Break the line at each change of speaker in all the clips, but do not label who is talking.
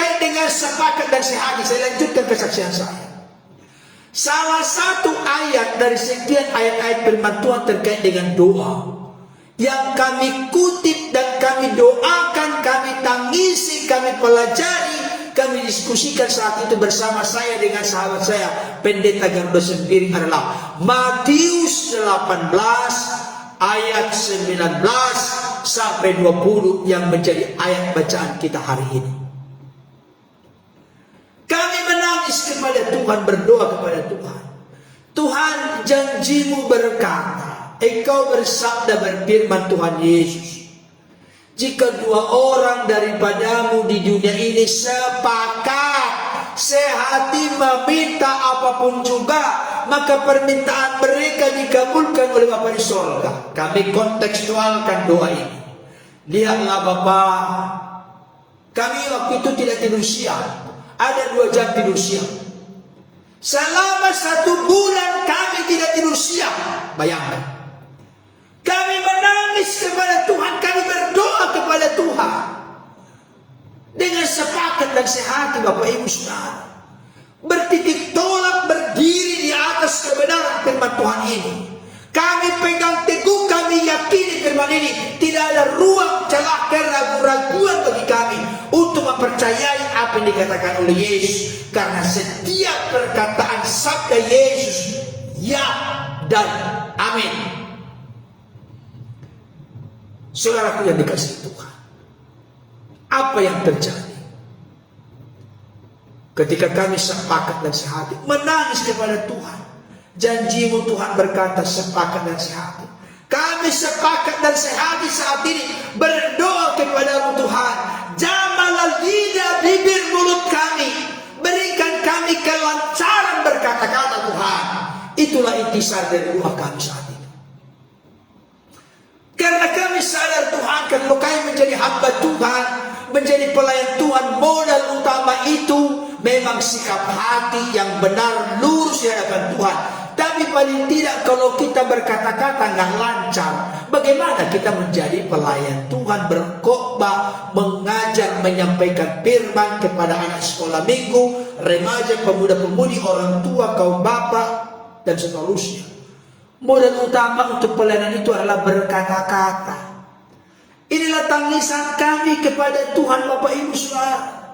terkait dengan sepakat dan sehati. Saya lanjutkan kesaksian saya. Salah satu ayat dari sekian ayat-ayat firman Tuhan terkait dengan doa yang kami kutip dan kami doakan, kami tangisi, kami pelajari, kami diskusikan saat itu bersama saya dengan sahabat saya, Pendeta Garuda Sembiring, adalah Matius 18 ayat 19 sampai 20 yang menjadi ayat bacaan kita hari ini. Kami menangis kepada Tuhan, berdoa kepada Tuhan. Tuhan, janjimu berkata, Engkau bersabda berfirman Tuhan Yesus, jika dua orang daripadamu di dunia ini sepakat, sehati meminta apapun juga, maka permintaan mereka dikabulkan oleh Bapa di sorga. Kami kontekstualkan doa ini. Lihatlah Bapak, kami waktu itu tidak tidur siang. Ada 2 jam tidur siang. Selama 1 bulan kami tidak tidur siang. Bayangkan. Kami menangis kepada Tuhan. Kami berdoa kepada Tuhan. Dengan sepakat dan sehati Bapak Ibu Saudara. Bertitik tolak berdiri di atas kebenaran firman Tuhan ini. Kami pegang teguh, kami yakini firman ini. Tidak ada ruang celah keraguan-raguan bagi kami untuk mempercayai apa yang dikatakan oleh Yesus. Karena setiap perkataan sabda Yesus, ya dan amin. Saudaraku yang dikasihi Tuhan, apa yang terjadi ketika kami sepakat dan sehati menangis kepada Tuhan? Janjimu Tuhan berkata sepakat dan sehati. Kami sepakat dan sehati saat ini berdoa kepadamu Tuhan. Jamalah lidah bibir mulut kami. Berikan kami kelancaran berkata-kata Tuhan. Itulah intisar dari doa kami saat ini. Karena kami sadar Tuhan, kalau kami menjadi hamba Tuhan, menjadi pelayan Tuhan, modal utama itu memang sikap hati yang benar, lurus di hadapan Tuhan. Tapi paling tidak kalau kita berkata-kata nggak lancar, bagaimana kita menjadi pelayan Tuhan, berkhotbah, mengajar, menyampaikan firman kepada anak sekolah minggu, remaja, pemuda-pemudi, orang tua, kaum bapak, dan seterusnya. Modal utama untuk pelayanan itu adalah berkata-kata. Inilah tangisan kami kepada Tuhan Bapak Ibu Saudara.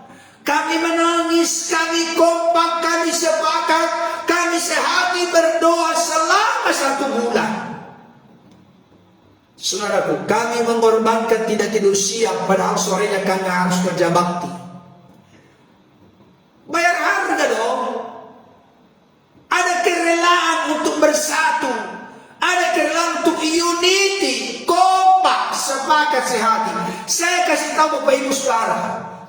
Kami menangis, kami kompak, kami sepakat, kami sehati berdoa selama 1 bulan. Saudaraku, kami mengorbankan tidak tidur siang, padahal sorenya kami harus kerja bakti. Bayar harga dong. Ada kerelaan untuk bersatu, ada kerelaan untuk unity, kompak, sepakat, sehati. Saya kasih tahu Bapak Ibu Saudara,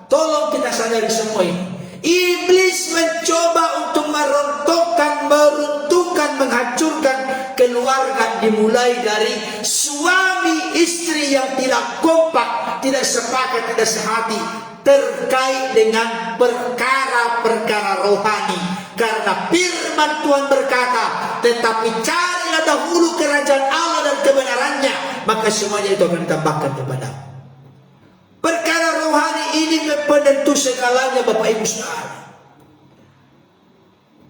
tolong kita sadari semua ini. Iblis mencoba untuk merontokkan, meruntuhkan, menghancurkan keluarga, dimulai dari suami istri yang tidak kompak, tidak sepakat, tidak sehati terkait dengan perkara-perkara rohani. Karena firman Tuhan berkata, tetapi carilah dahulu kerajaan Allah dan kebenarannya, maka semuanya itu akan ditambahkan kepadamu. Perkara rohani ini penentu segalanya Bapak Ibu Saudara.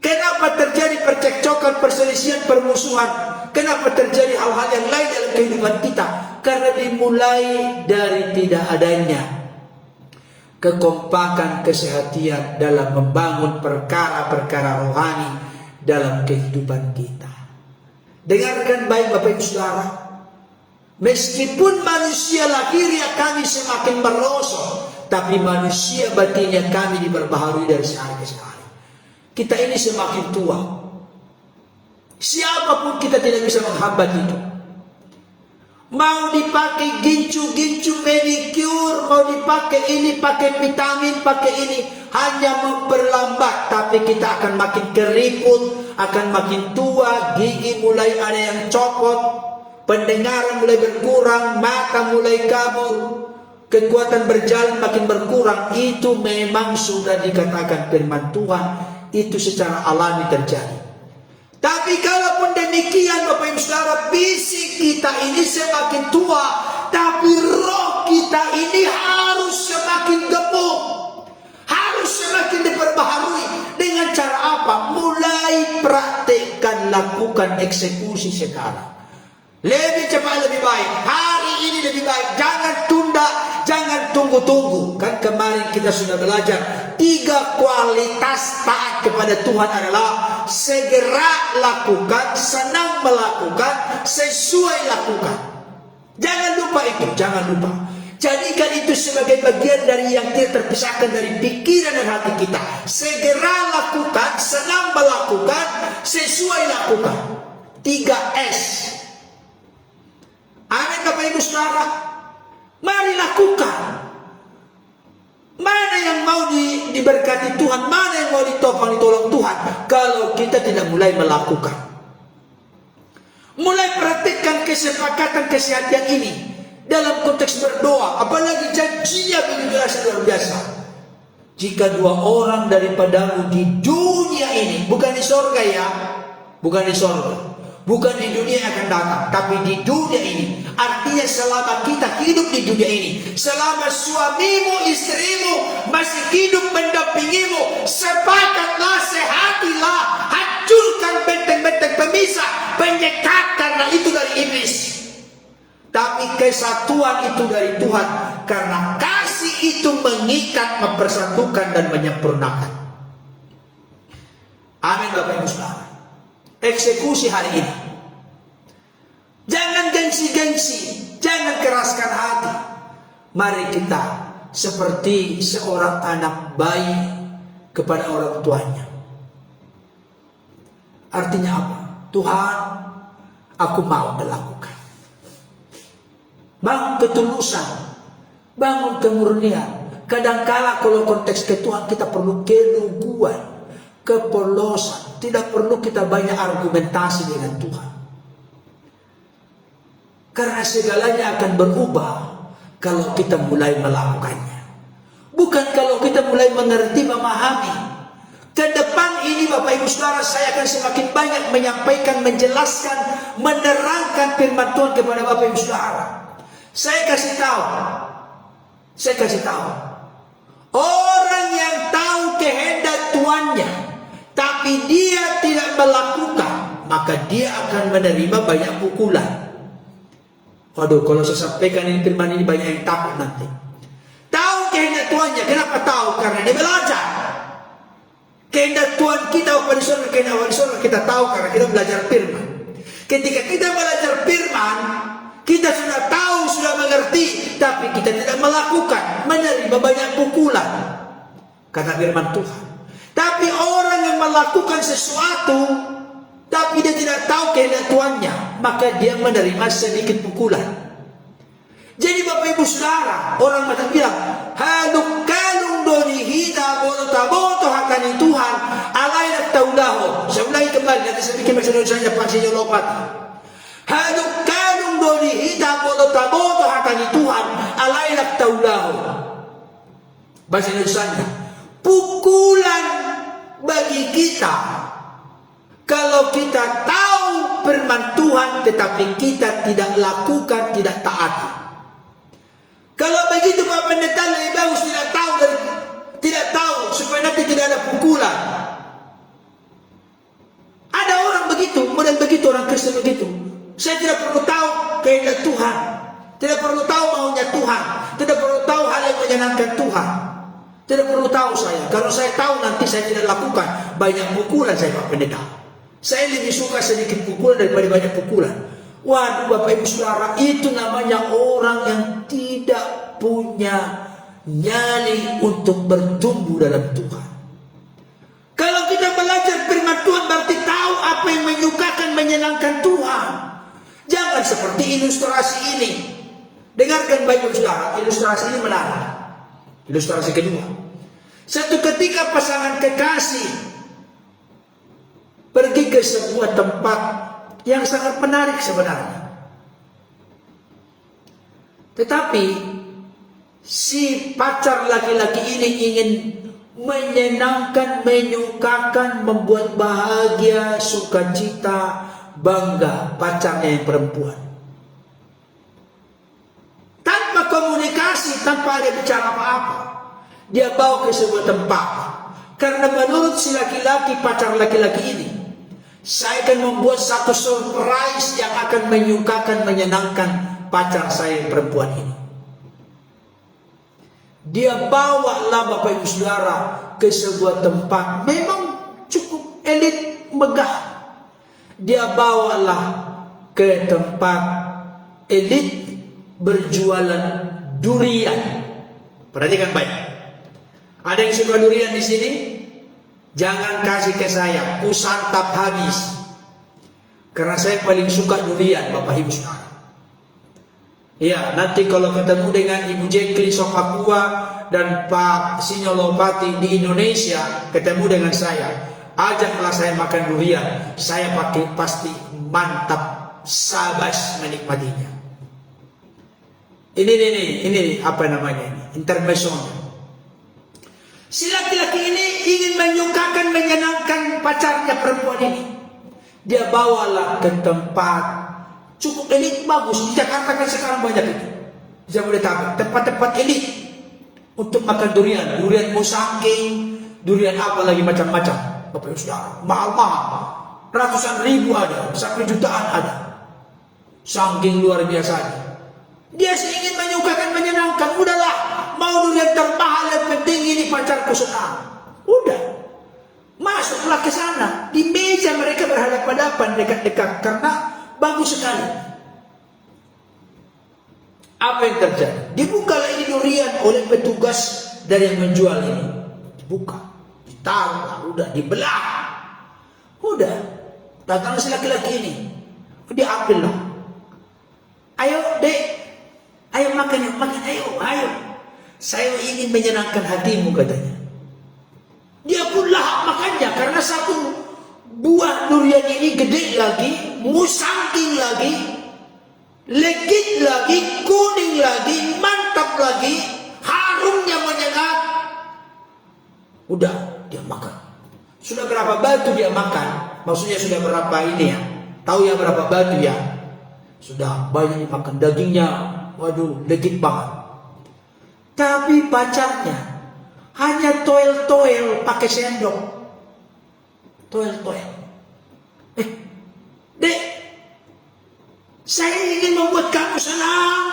Kenapa terjadi percekcokan, perselisihan, permusuhan? Kenapa terjadi hal-hal yang lain dalam kehidupan kita? Karena dimulai dari tidak adanya kekompakan, kesehatian dalam membangun perkara-perkara rohani dalam kehidupan kita. Dengarkan baik Bapak Ibu Saudara. Meskipun manusia lahiriah kami semakin merosot, tapi manusia batinnya kami diperbaharui dari sehari ke sehari. Kita ini semakin tua. Siapapun kita tidak bisa menghambat itu. Mau dipakai gincu-gincu manicure, mau dipakai ini, pakai vitamin, pakai ini, hanya memperlambat. Tapi kita akan makin keriput, akan makin tua, gigi mulai ada yang copot, pendengaran mulai berkurang, mata mulai kabur, kekuatan berjalan makin berkurang. Itu memang sudah dikatakan firman Tuhan, itu secara alami terjadi. Tapi kalaupun demikian Bapak Ibu Saudara, fisik kita ini semakin tua, tapi roh kita ini harus semakin gemuk, lakukan eksekusi sekarang. Lebih cepat lebih baik. Hari ini lebih baik. Jangan tunda, jangan tunggu-tunggu. Kan kemarin kita sudah belajar 3 kualitas taat kepada Tuhan adalah segera lakukan, senang melakukan, sesuai lakukan. Jangan lupa itu, jangan lupa. Jadikan itu sebagai bagian dari yang tidak terpisahkan dari pikiran dan hati kita. Segera lakukan, senang melakukan, sesuai lakukan. 3S. Amin Bapak Ibu Saudara. Mari lakukan. Mana yang mau diberkati Tuhan, mana yang mau ditolong Tuhan, kalau kita tidak mulai melakukan. Mulai praktikkan kesepakatan kesehatan ini dalam konteks berdoa, apalagi janjinya begitu luar biasa. Jika 2 orang daripadamu di dunia ini, bukan di sorga ya, bukan di sorga, bukan di dunia yang akan datang, tapi di dunia ini. Artinya selama kita hidup di dunia ini, selama suamimu, istrimu masih hidup mendampingimu, sepakatlah, sehatilah, hancurkan benteng-benteng pemisah, penyekat, karena itu dari iblis. Tapi kesatuan itu dari Tuhan, karena kasih itu mengikat, mempersatukan, dan menyempurnakan. Amin Bapak Ibu Saudara. Eksekusi hari ini. Jangan gengsi-gengsi, jangan keraskan hati. Mari kita seperti seorang anak bayi kepada orang tuanya. Artinya apa? Tuhan, aku mau melakukan. Bangun ketulusan, bangun kemurnian. Kadangkala kalau konteks ke Tuhan kita perlu keluguan, kepolosan. Tidak perlu kita banyak argumentasi dengan Tuhan. Karena segalanya akan berubah kalau kita mulai melakukannya. Bukan kalau kita mulai mengerti, memahami. Ke depan ini Bapak Ibu Saudara, saya akan semakin banyak menyampaikan, menjelaskan, menerangkan firman Tuhan kepada Bapak Ibu Saudara. Saya kasih tahu. Orang yang tahu kehendak Tuannya, tapi dia tidak melakukan, maka dia akan menerima banyak pukulan. Waduh, kalau saya sampaikan ini firman ini banyak yang takut nanti. Tahu kehendak Tuannya, kenapa tahu? Karena dia belajar. Kehendak Tuhan kita, kehendak kita tahu karena kita belajar firman. Ketika kita belajar firman, kita sudah tahu, sudah mengerti, tapi kita tidak melakukan, menerima banyak pukulan. Kata firman Tuhan. Tapi orang yang melakukan sesuatu, tapi dia tidak tahu kehendak Tuannya, maka dia menerima sedikit pukulan. Jadi Bapak Ibu Saudara, orang macam bilang, haluk kalung doni hita boto hakani Tuhan, alainak taulahu. Saya ulangi kembali, nanti saya bikin bahasa Indonesia paksinya lopat. Haluk kalung doni hita boto hakani Tuhan, alainak taulahu. Bahasa Indonesia, pukulan bagi kita kalau kita tahu firman Tuhan tetapi kita tidak lakukan, tidak taat. Kalau begitu Pak Pendeta lebih bagus tidak tahu supaya nanti tidak ada pukulan. Ada orang begitu, model begitu, orang Kristen begitu. Saya tidak perlu tahu kehendak Tuhan, tidak perlu tahu maunya Tuhan, tidak perlu tahu hal yang menyenangkan Tuhan. Tidak perlu tahu saya. Kalau saya tahu nanti saya tidak lakukan, banyak pukulan saya Pak Pendeta. Saya lebih suka sedikit pukulan daripada banyak pukulan. Waduh Bapak Ibu Saudara, itu namanya orang yang tidak punya nyali untuk bertumbuh dalam Tuhan. Kalau kita belajar firman Tuhan berarti tahu apa yang menyukakan, menyenangkan Tuhan. Jangan seperti ilustrasi ini. Dengarkan baik Bapak Saudara, ilustrasi ini menarik. Ilustrasi kedua. Satu ketika pasangan kekasih pergi ke sebuah tempat yang sangat menarik sebenarnya. Tetapi si pacar laki-laki ini ingin menyenangkan, menyukakan, membuat bahagia, sukacita, bangga pacarnya yang perempuan. Tanpa komunikasi, tanpa ada bicara apa-apa, dia bawa ke sebuah tempat. Karena menurut si laki-laki, pacar laki-laki ini, Saya akan membuat satu surprise yang akan menyukakan, menyenangkan pacar saya yang perempuan ini. Dia bawalah Bapak Ibu Saudara ke sebuah tempat memang cukup elit, megah. Dia bawalah ke tempat elit berjualan durian. Perhatikan baik. Ada yang suka durian di sini? Jangan kasih ke saya, ku santap habis. Karena saya paling suka durian, Bapak Ibu Saudara. Ya, nanti kalau ketemu dengan Ibu Jekli Sopakua dan Pak Sinyolopati di Indonesia, ketemu dengan saya, ajaklah saya makan durian. Saya pasti mantap, sabas menikmatinya. Ini apa namanya ini? Intermezzonya. Si laki-laki ini ingin menyukakan, menyenangkan pacarnya perempuan ini. Dia bawalah ke tempat cukup elit, bagus. Di Jakarta kan sekarang banyak itu. Jabodetabek, tempat-tempat elit untuk makan durian. Durian musangking, durian apa lagi macam-macam. Bapak Ibu Saudara, mahal-mahal. Ratusan ribu ada, sampai jutaan ada. Saking luar biasa. Dia ingin menyukakan, menyenangkan. Udahlah, mau durian termahal, yang penting ini pacarku senang. Udah, masuklah ke sana. Di meja mereka berhadapan-hadapan, dekat-dekat, karena bagus sekali. Apa yang terjadi? Dibukalah ini durian oleh petugas dari yang menjual ini. Dibuka, ditaruh, udah dibelah. Udah, datang si laki-laki ini. Dia ambil lah. Ayo dek, ayo makan, ayo. Saya ingin menyenangkan hatimu, katanya. Dia pun lahap makannya, karena satu buah durian ini gede lagi, musangking lagi, legit lagi, kuning lagi, mantap lagi, harumnya menyengat. Udah, dia makan. Sudah berapa batu dia makan? Maksudnya sudah berapa ini ya? Tahu ya berapa batu ya? Sudah banyak makan dagingnya. Waduh, legit banget. Tapi pacarnya hanya toel-toel pakai sendok. Toel-toel. Dek, saya ingin membuat kamu senang,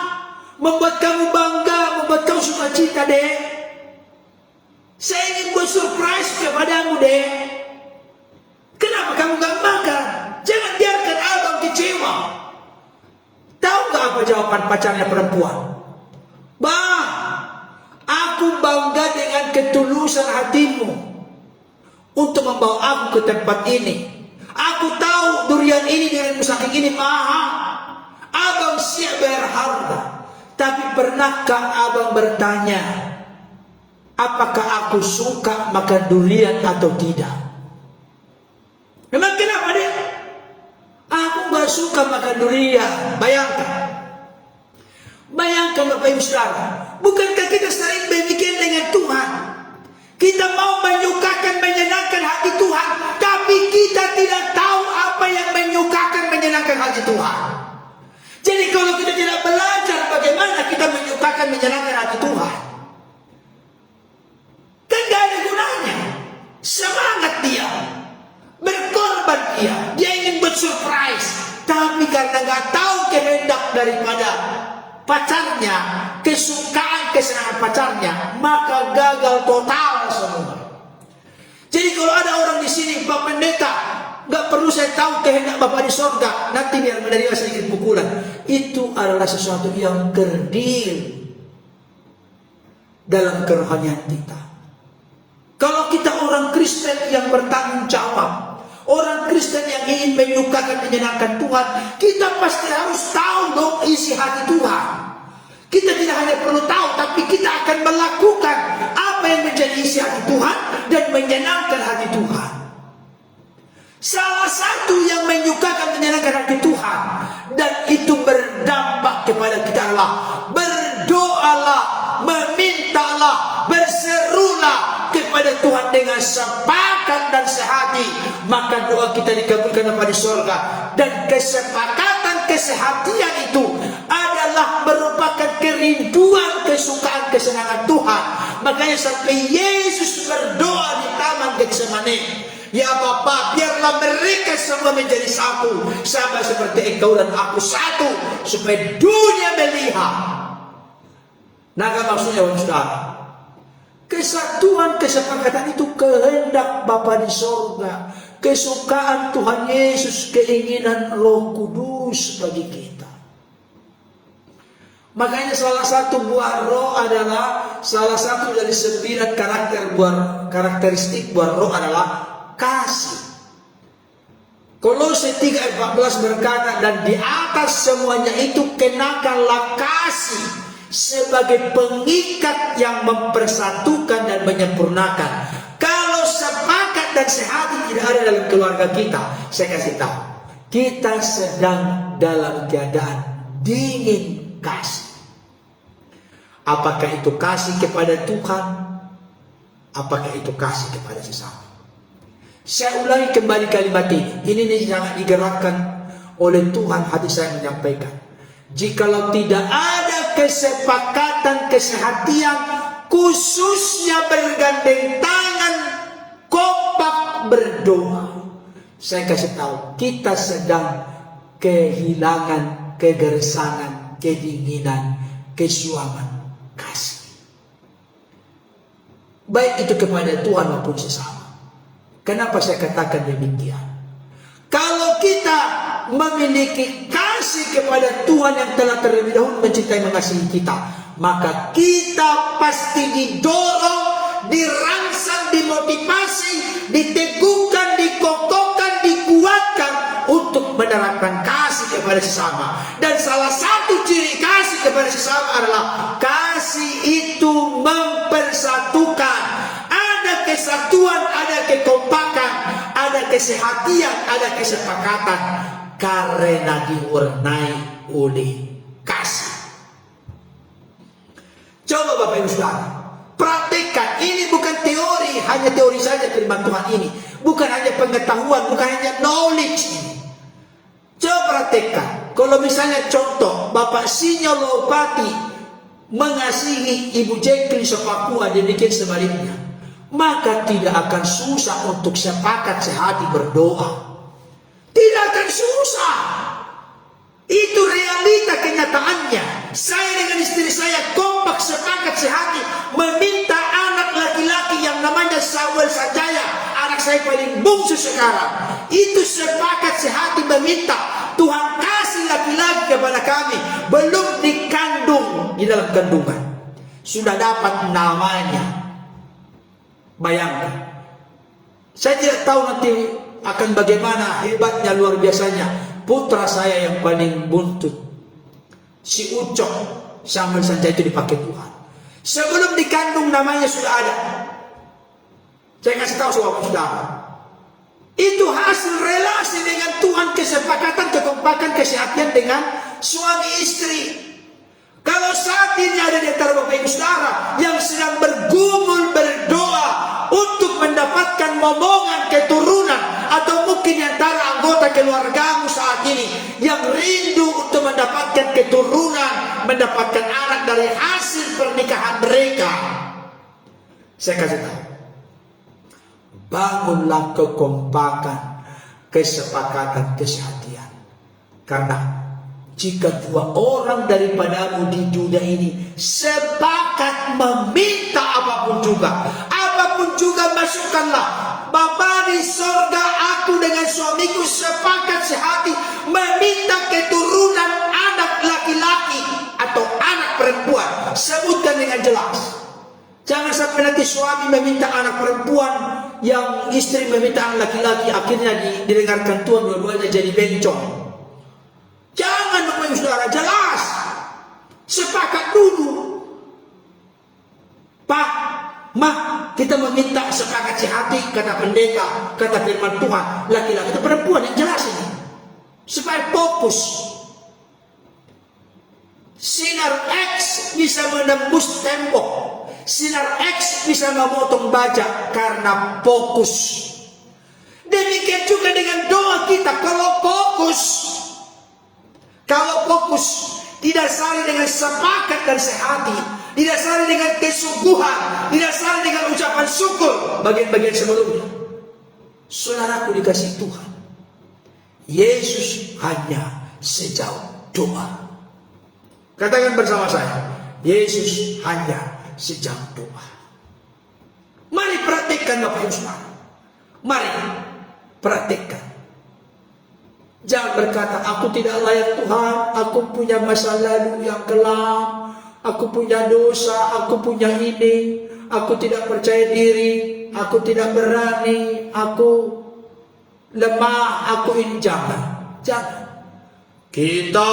membuat kamu bangga, membuat kamu sukacita, dek. Saya ingin buat surprise kepadamu, dek. Kenapa kamu gak makan? Jangan biarkan abang kecewa. Tahu gak apa jawaban pacarnya perempuan? Bang, aku bangga dengan ketulusan hatimu untuk membawa aku ke tempat ini. Aku tahu durian ini dengan musangking ini mahal. Abang siap bayar harga. Tapi pernahkah abang bertanya, apakah aku suka makan durian atau tidak? Memang kenapa dia? Aku gak suka makan durian. Bayangkan Bapak Ibu Saudara, bukankah kita sering berpikir dengan Tuhan? Kita mau menyukakan, menyenangkan hati Tuhan, tapi kita tidak tahu apa yang menyukakan, menyenangkan hati Tuhan. Jadi kalau kita tidak belajar bagaimana kita menyukakan, menyenangkan hati Tuhan, kan gak ada gunanya. Semangat dia, berkorban dia ingin bersurprise, tapi karena gak tahu kehendak daripada pacarnya, kesukaan, kesenangan pacarnya, maka gagal total semua. Jadi kalau ada orang di sini, Pak Pendeta, gak perlu saya tahu kehendak Bapak di sorga, nanti biar menerima sedikit pukulan. Itu adalah sesuatu yang kerdil dalam kerohanian kita. Kalau kita orang Kristen yang bertanggung jawab, orang Kristen yang ingin menyukakan, menyenangkan Tuhan, kita pasti harus tahu dong isi hati Tuhan. Kita tidak hanya perlu tahu, tapi kita akan melakukan apa yang menjadi isi hati Tuhan dan menyenangkan hati Tuhan. Salah satu yang menyukakan, menyenangkan hati Tuhan dan itu berdampak kepada kita adalah berdoalah, memintalah, berserulah kepada Tuhan dengan sepakat dan sehati, maka doa kita dikabulkan di surga. Dan kesepakatan, kesehatian itu adalah merupakan kerinduan, kesukaan, kesenangan Tuhan. Makanya sampai Yesus berdoa di Taman Getsemani, Ya Bapa, biarlah mereka semua menjadi satu, sama seperti Engkau dan aku satu, supaya dunia melihat. Nah, maksudnya saudara, kesatuan, kesepakatan itu kehendak Bapa di sorga, kesukaan Tuhan Yesus, keinginan Roh Kudus bagi kita. Makanya salah satu buah roh adalah, salah satu dari 9 karakteristik buah roh adalah kasih. Kolose 3:14 berkata, dan di atas semuanya itu kenakanlah kasih sebagai pengikat yang mempersatukan dan menyempurnakan. Kalau sepakat dan sehati tidak ada dalam keluarga kita, saya kasih tahu, kita sedang dalam keadaan dingin kasih. Apakah itu kasih kepada Tuhan? Apakah itu kasih kepada sesama? Saya ulangi kembali kalimat ini. Ini sangat digerakkan oleh Tuhan, hati saya menyampaikan. Jikalau tidak ada kesepakatan, kesehatian, khususnya bergandeng tangan, kompak berdoa, saya kasih tahu, kita sedang kehilangan kegersangan, kedinginan, kesuaman kasih. Baik itu kepada Tuhan maupun sesama. Kenapa saya katakan demikian? Kalau kita memiliki kasih kepada Tuhan yang telah terlebih dahulu mencintai mengasihi kita, maka kita pasti didorong, dirangsang, dimotivasi, diteguhkan, dikokohkan, dikuatkan untuk menerapkan kasih kepada sesama. Dan salah satu ciri kasih kepada sesama adalah kasih itu mempersatukan. Ada kesatuan, ada kekompakan, ada kesehatian, ada kesepakatan, karena diwarnai oleh kasih. Coba Bapak Ibu Saudara, praktekkan. Ini bukan teori, hanya teori saja firman Tuhan ini. Bukan hanya pengetahuan, bukan hanya knowledge ini. Coba praktekkan. Kalau misalnya contoh, Bapak Sinyal Lopati mengasihi Ibu Jekli Sopakua, demikian sebaliknya, maka tidak akan susah untuk sepakat sehati berdoa. Tidak akan susah. Itu realita kenyataannya. Saya dengan istri saya kompak, sepakat sehati meminta anak laki-laki yang namanya Samuel Sanjaya, anak saya paling bungsu sekarang. Itu sepakat sehati meminta Tuhan kasih laki-laki kepada kami. Belum dikandung, di dalam kandungan sudah dapat namanya. Bayangkan. Saya tidak tahu nanti akan bagaimana hebatnya, luar biasanya putra saya yang paling buntut, si Ucok Samuel Sanjaya, itu dipakai Tuhan. Sebelum dikandung namanya sudah ada. Saya kasih tahu saudara, itu hasil relasi dengan Tuhan, kesepakatan, kekompakan, kesehatan dengan suami istri. Kalau saat ini ada di antara Bapak Ibu Saudara yang sedang bergumul berdoa untuk mendapatkan momongan keturunan, atau mungkin di antara anggota keluargamu saat ini yang rindu untuk mendapatkan keturunan, mendapatkan anak dari hasil pernikahan mereka, saya kasih tahu, bangunlah kekompakan, kesepakatan, kesehatian. Karena jika 2 orang daripadamu di dunia ini sepakat meminta apapun juga masukkanlah. Bapa di sorga, aku dengan suamiku sepakat sehati meminta keturunan anak laki-laki atau anak perempuan. Sebutkan dengan jelas. Jangan sampai nanti suami meminta anak perempuan, yang istri meminta anak laki-laki, akhirnya didengarkan Tuhan dua-duanya jadi bencong. Jangan Bapak Ibu Saudara, jelas. Sepakat dulu. Pak, Ma, kita meminta sepakat sehati, kata pendeta, kata firman Tuhan, laki-laki itu perempuan, yang jelas ini. Supaya fokus. Sinar X bisa menembus tembok. Sinar X bisa memotong baja karena fokus. Demikian juga dengan doa kita, kalau fokus didasari dengan sepakat dan sehati, didasari dengan kesungguhan, didasari dengan ucapan syukur bagian-bagian sebelumnya, Saudaraku dikasih Tuhan, Yesus hanya sejauh doa. Katakan bersama saya, Yesus hanya sejauh doa. Mari praktikkan Bapak Ibu Saudara. Mari praktikkan. Jangan berkata, aku tidak layak Tuhan, aku punya masa lalu yang kelam, aku punya dosa, aku punya ini, aku tidak percaya diri, aku tidak berani, aku lemah, aku ini. Jangan. Kita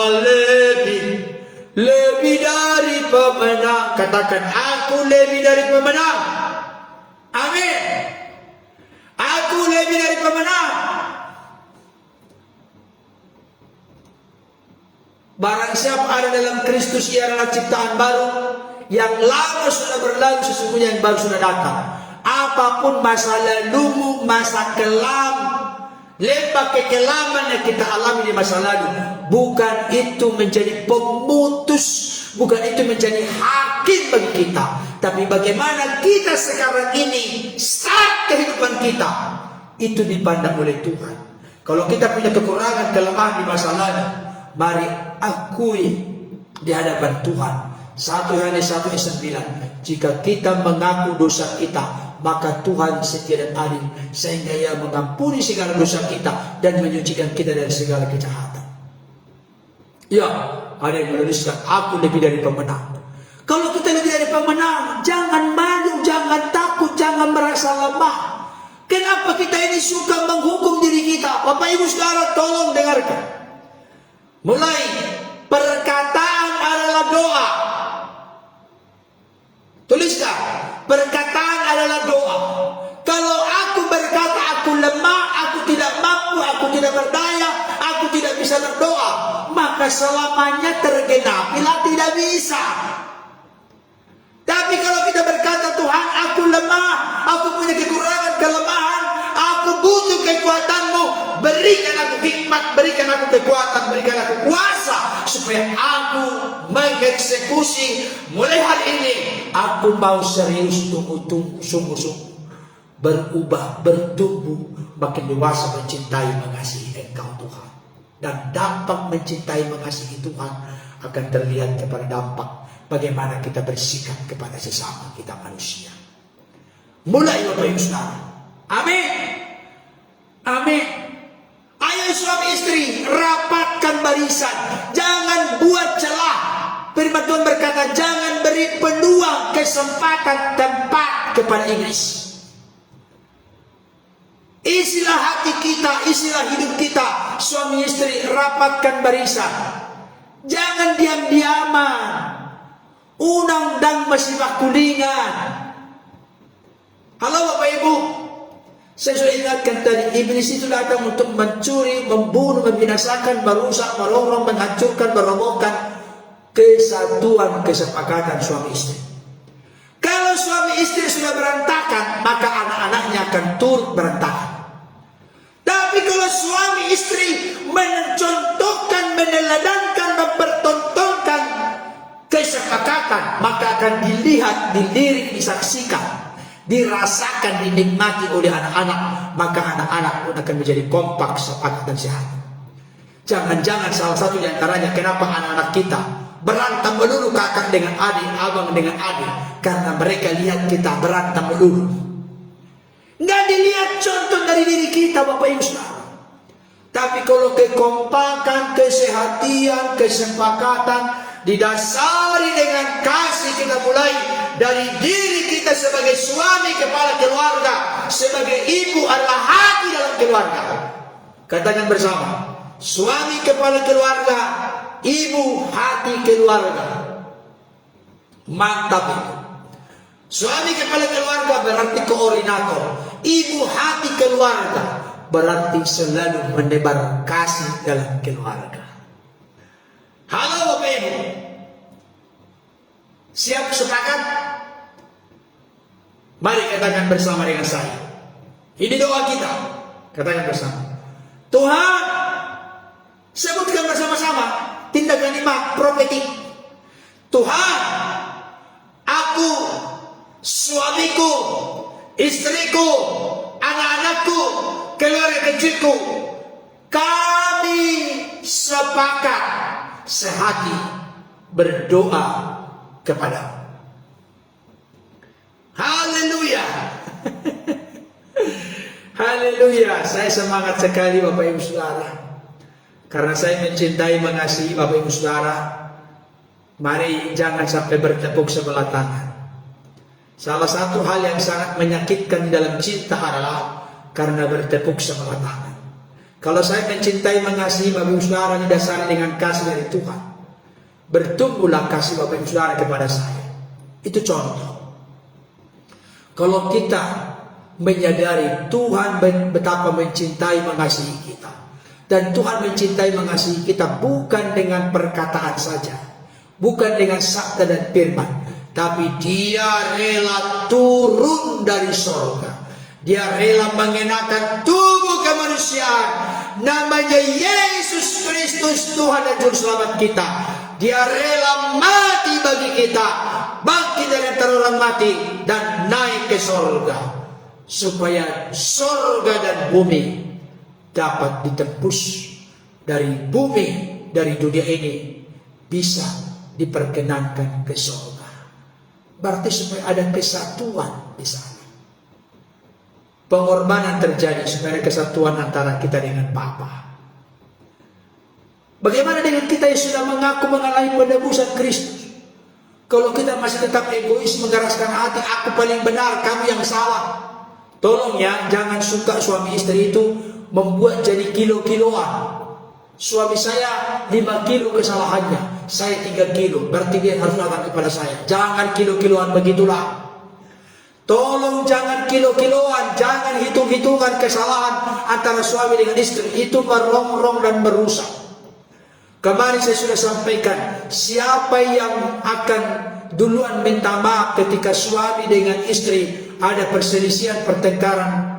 lebih dari pemenang. Katakan, aku lebih dari pemenang. Amin. Aku lebih dari pemenang. Barang siapa ada dalam Kristus, ia adalah ciptaan baru. Yang lama sudah berlalu, sesungguhnya yang baru sudah datang. Apapun masa lalumu, masa kelam, lembah kekelaman yang kita alami di masa lalu, bukan itu menjadi pemutus, bukan itu menjadi hakim bagi kita. Tapi bagaimana kita sekarang ini, start kehidupan kita, itu dipandang oleh Tuhan. Kalau kita punya kekurangan, kelemahan di masa lalu, mari akui di hadapan Tuhan. 1 Yohanes 1:9, jika kita mengaku dosa kita, maka Tuhan setia dan adil, sehingga Ia mengampuni segala dosa kita dan menyucikan kita dari segala kejahatan. Ya, ada yang menuliskan, aku lebih dari pemenang. Kalau kita lebih dari pemenang, jangan malu, jangan takut, jangan merasa lemah. Kenapa kita ini suka menghukum diri kita? Bapak Ibu Saudara, tolong dengarkan. Mulai, perkataan adalah doa. Tuliskan, perkataan adalah doa. Kalau aku berkata aku lemah, aku tidak mampu, aku tidak berdaya, aku tidak bisa berdoa, maka selamanya tergenapilah tidak bisa. Tapi kalau kita berkata, Tuhan, aku lemah, aku punya kekurangan, kelemahan, aku butuh kekuatan-Mu, berikan aku hikmat, berikan aku kekuatan, berikan aku kuasa, supaya aku mengeksekusi mulai hari ini. Aku mau serius, sungguh-sungguh berubah, bertumbuh, makin dewasa mencintai, mengasihi Engkau Tuhan. Dan dampak mencintai, mengasihi Tuhan akan terlihat kepada dampak bagaimana kita bersikap kepada sesama kita manusia. Mulai Bapak Ibu Saudara. Amin. Amin. Ayo suami istri, rapatkan barisan. Jangan buat celah. Firman Tuhan berkata, jangan beri peluang, kesempatan, tempat kepada iblis. Isilah hati kita, isilah hidup kita, suami istri, rapatkan barisan. Jangan diam-diaman. Unang dan masibak kulingan. Halo Bapak Ibu, saya sudah ingatkan tadi, iblis itu datang untuk mencuri, membunuh, membinasakan, merusak, merongrong, menghancurkan, merobohkan kesatuan, kesepakatan suami istri. Kalau suami istri sudah berantakan, maka anak-anaknya akan turut berantakan. Tapi kalau suami istri mencontohkan, meneladankan, mempertontonkan kesepakatan, maka akan dilihat, dilirik, disaksikan, dirasakan, dinikmati oleh anak-anak. Maka anak-anak pun akan menjadi kompak, sepakat, dan sehat. Jangan-jangan salah satu di antaranya kenapa anak-anak kita berantem melulu, kakak dengan adik, abang dengan adik, karena mereka lihat kita berantem melulu. Nggak dilihat contoh dari diri kita, Bapak Ibu Saudara. Tapi kalau kekompakan, kesehatian, kesepakatan didasari dengan kasih, kita mulai dari diri kita sebagai suami kepala keluarga, sebagai ibu adalah hati dalam keluarga. Katakan bersama, suami kepala keluarga, ibu hati keluarga. Mantap itu. Suami kepala keluarga berarti koordinator. Ibu hati keluarga berarti selalu menebar kasih dalam keluarga. Halo Bapak Ibu, siap sepakat? Mari katakan bersama dengan saya. Ini doa kita. Katakan bersama. Tuhan, sebutkan bersama-sama tindakan 5 profetik. Tuhan, aku, suamiku, istriku, anak-anakku, keluarga kecilku, kami sepakat sehati berdoa kepadamu. Haleluya. Haleluya. Saya semangat sekali Bapak Ibu Saudara, karena saya mencintai mengasihi Bapak Ibu Saudara. Mari jangan sampai bertepuk sebelah tangan. Salah satu hal yang sangat menyakitkan dalam cinta adalah karena bertepuk sebelah tangan. Kalau saya mencintai mengasihi Bapak Ibu Saudara didasari dengan kasih dari Tuhan, bertumbuhlah kasih Bapak Ibu Saudara kepada saya. Itu contoh. Kalau kita menyadari Tuhan betapa mencintai mengasihi kita, dan Tuhan mencintai mengasihi kita bukan dengan perkataan saja, bukan dengan sabda dan firman, tapi Dia rela turun dari sorga. Dia rela mengenakan tubuh kemanusiaan, namanya Yesus Kristus, Tuhan dan Juru Selamat kita. Dia rela mati bagi kita, bangkit dari antara orang mati dan naik ke sorga, supaya sorga dan bumi dapat ditembus. Dari bumi, dari dunia ini bisa diperkenankan ke sorga. Berarti supaya ada kesatuan di sana. Pengorbanan terjadi supaya kesatuan antara kita dengan Bapa. Bagaimana dengan kita yang sudah mengaku mengalami penebusan Kristus? Kalau kita masih tetap egois, mengeraskan hati, aku paling benar, kamu yang salah. Tolong ya, jangan suka suami istri itu membuat jadi kilo-kiloan. Suami saya 5 kilo kesalahannya, saya 3 kilo, berarti dia harus datang kepada saya. Jangan kilo-kiloan begitulah. Tolong jangan kilo-kiloan, jangan hitung-hitungan kesalahan antara suami dengan istri. Itu merongrong dan merusak. Kemarin saya sudah sampaikan, siapa yang akan duluan minta maaf ketika suami dengan istri ada perselisihan, pertengkaran?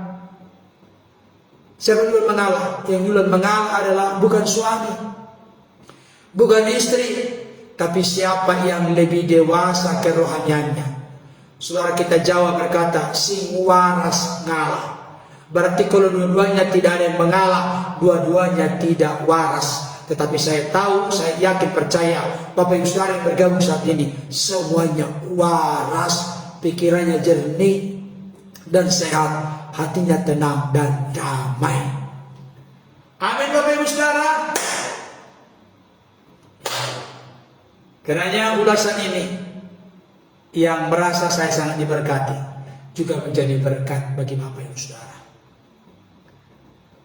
Siapa duluan mengalah? Yang duluan mengalah adalah bukan suami, bukan istri, tapi siapa yang lebih dewasa kerohaniannya. Saudara kita Jawa berkata, sing waras ngalah. Berarti kalau dua-duanya tidak ada yang mengalah, dua-duanya tidak waras. Tetapi saya tahu, saya yakin, percaya Bapak Ibu Saudara yang bergabung saat ini semuanya waras, pikirannya jernih dan sehat, hatinya tenang dan damai. Amin Bapak Ibu Saudara. Kerana ulasan ini yang merasa saya sangat diberkati juga menjadi berkat bagi Bapak Ibu Saudara.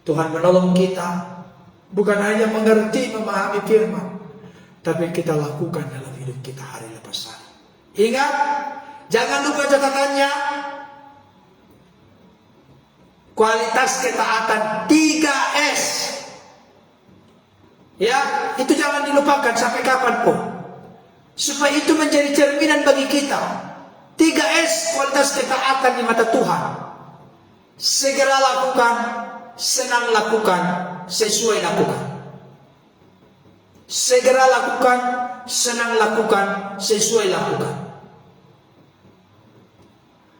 Tuhan menolong kita. Bukan hanya mengerti, memahami firman, tapi kita lakukan dalam hidup kita hari lepas hari. Ingat, jangan lupa catatannya. Kualitas ketaatan 3S. Ya, itu jangan dilupakan sampai kapanpun. Supaya itu menjadi cerminan bagi kita. 3S kualitas ketaatan di mata Tuhan. Segera lakukan, senang lakukan, sesuai lakukan. Segera lakukan, senang lakukan, sesuai lakukan.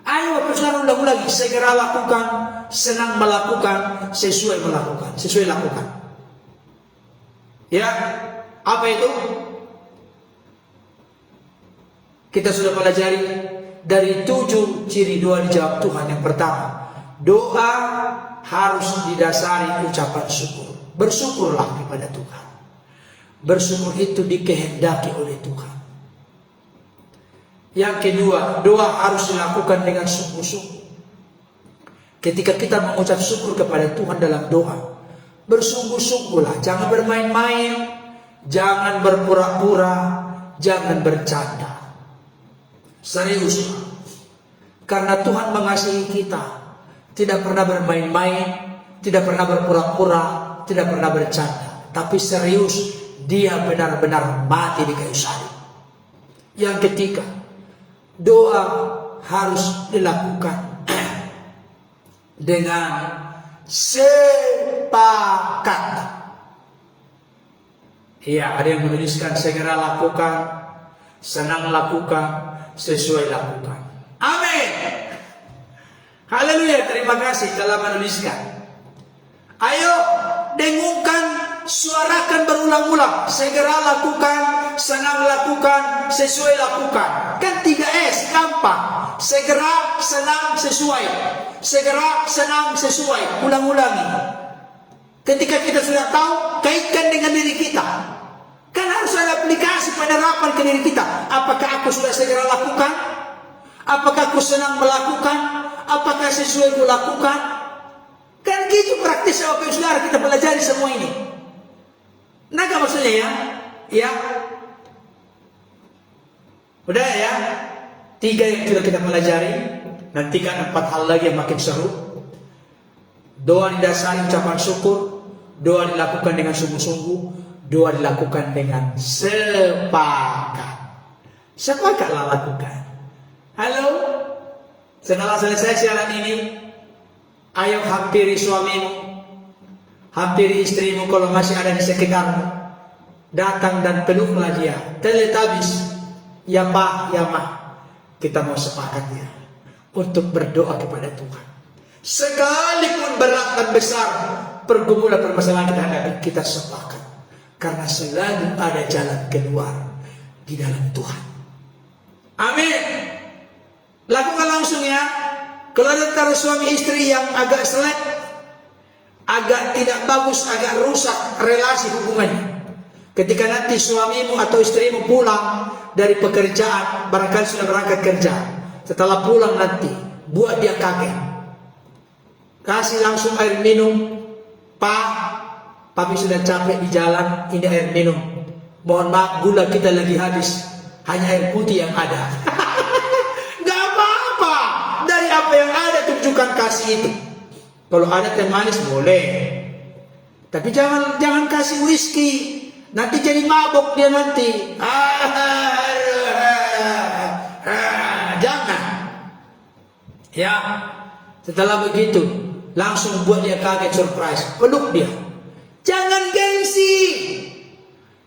Ayo Bapak Saudara ulang lagi. Segera lakukan, senang melakukan, sesuai melakukan. Sesuai lakukan. Ya, apa itu? Kita sudah pelajari dari 7 ciri doa dijawab Tuhan. Yang pertama, doa harus didasari ucapan syukur. Bersyukurlah kepada Tuhan. Bersyukur itu dikehendaki oleh Tuhan. Yang kedua, doa harus dilakukan dengan sungguh-sungguh. Ketika kita mengucap syukur kepada Tuhan dalam doa, bersungguh-sungguhlah. Jangan bermain-main, jangan berpura-pura, jangan bercanda. Serius. Karena Tuhan mengasihi kita. Tidak pernah bermain-main, tidak pernah berpura-pura, tidak pernah bercanda. Tapi serius, Dia benar-benar mati di kayu salib. Yang ketiga, doa harus dilakukan dengan sepakat. Iya, ada yang menuliskan segera lakukan, senang lakukan, sesuai lakukan. Amin. Haleluya. terima kasih telah menuliskan. Ayo, dengungkan, suarakan berulang-ulang. Segera lakukan, senang lakukan, sesuai lakukan. Kan 3S, gampang. Segera, senang, sesuai. Segera, senang, sesuai. Ulang-ulangi. Ketika kita sudah tahu, kaitkan dengan diri kita. Kan harus ada aplikasi penerapan ke diri kita. Apakah aku sudah segera lakukan? Apakah aku senang melakukan? Apakah sesuai kulakukan? Kan gitu praktis Bapak Ibu Saudara, kita pelajari semua ini. Nah, apa maksudnya ya? Ya. Udah ya? 3 yang sudah kita pelajari. Nantikan 4 hal lagi yang makin seru. Doa didasari ucapan syukur. Doa dilakukan dengan sungguh-sungguh. Doa dilakukan dengan sepakat. Sepakatlah lakukan. Halo? Setelah selesai siaran ini, ayo hampiri suamimu, hampiri istrimu kalau masih ada di sekitarmu. Datang dan peluklah dia. Teletabis, ya Pak, ya Ma. Kita mau sepakat ya untuk berdoa kepada Tuhan. Sekalipun berat dan besar pergumulan permasalahan kita hadapi, kita sepakat. Karena selalu ada jalan keluar di dalam Tuhan. Amin. Lakukan langsung ya. Kalau ada antara suami istri yang agak selek, agak tidak bagus, agak rusak relasi hubungannya. Ketika nanti suamimu atau istrimu pulang dari pekerjaan, barangkali sudah berangkat kerja. Setelah pulang nanti, buat dia kaget. Kasih langsung air minum. Pak, papi sudah capek di jalan, ini air minum. Mohon maaf, gula kita lagi habis. Hanya air putih yang ada. Apa yang ada tunjukkan kasih itu. Kalau ada teh manis boleh, tapi jangan kasih whisky, nanti jadi mabok dia nanti. Jangan. Ya, setelah begitu langsung buat dia kaget, surprise, peluk dia. Jangan gengsi,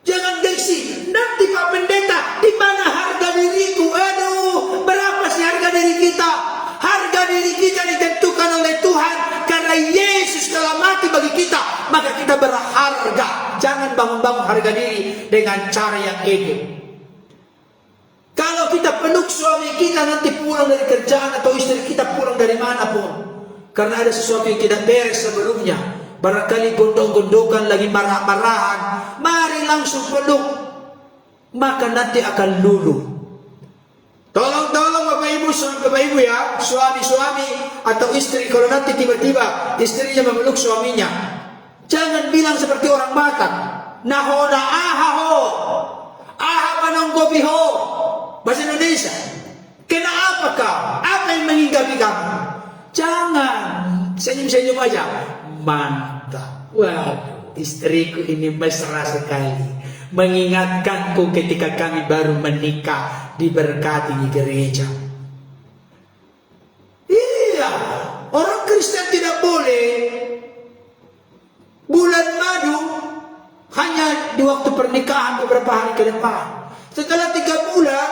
jangan gengsi. Nanti Pak Pendeta, di mana harga diriku? Aduh, berapa sih harga diri kita? Harga diri kita ditentukan oleh Tuhan karena Yesus telah mati bagi kita, maka kita berharga. Jangan bangun-bangun harga diri dengan cara yang ego. Kalau kita peluk suami kita nanti pulang dari kerjaan atau istri kita pulang dari manapun, karena ada sesuatu yang tidak beres sebelumnya, barangkali gondok-gondokan lagi marah-marahan, mari langsung peluk, maka nanti akan luluh. Tolong Bapak Ibu ya, suami-suami atau istri, kalau nanti tiba-tiba istrinya memeluk suaminya, jangan bilang seperti orang Batak, nahona ahaho, aha manonggobiho, bahasa Indonesia. Kenapa kau? Apa yang menghinggapi kamu? Jangan, senyum-senyum aja. Mantap. Waduh, istriku ini mesra sekali. Mengingatkanku ketika kami baru menikah, diberkati di gereja. Iya, orang Kristen tidak boleh bulan madu hanya di waktu pernikahan beberapa hari ke depan. Setelah 3 bulan,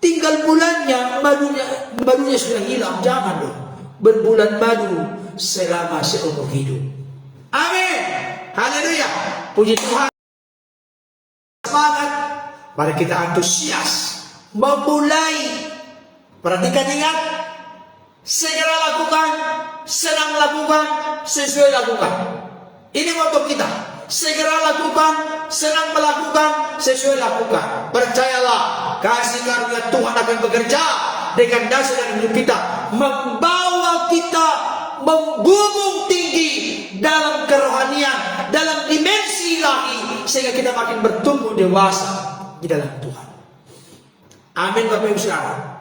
tinggal bulannya, madunya sudah hilang. Jangan dong berbulan madu selama seumur hidup. Amin. Haleluya. Puji Tuhan. Semangat, mari kita antusias memulai. Perhatikan, ingat, segera lakukan, senang lakukan, sesuai lakukan. Ini moto kita. Segera lakukan, senang melakukan, sesuai lakukan. Percayalah, kasih karunia Tuhan akan bekerja dengan dasar dan hidup kita, membawa kita membumbung tinggi dalam kerohanian, dalam dimensi ilahi, sehingga kita makin bertumbuh dewasa di dalam Tuhan. Amin Bapak Ibu Saudara.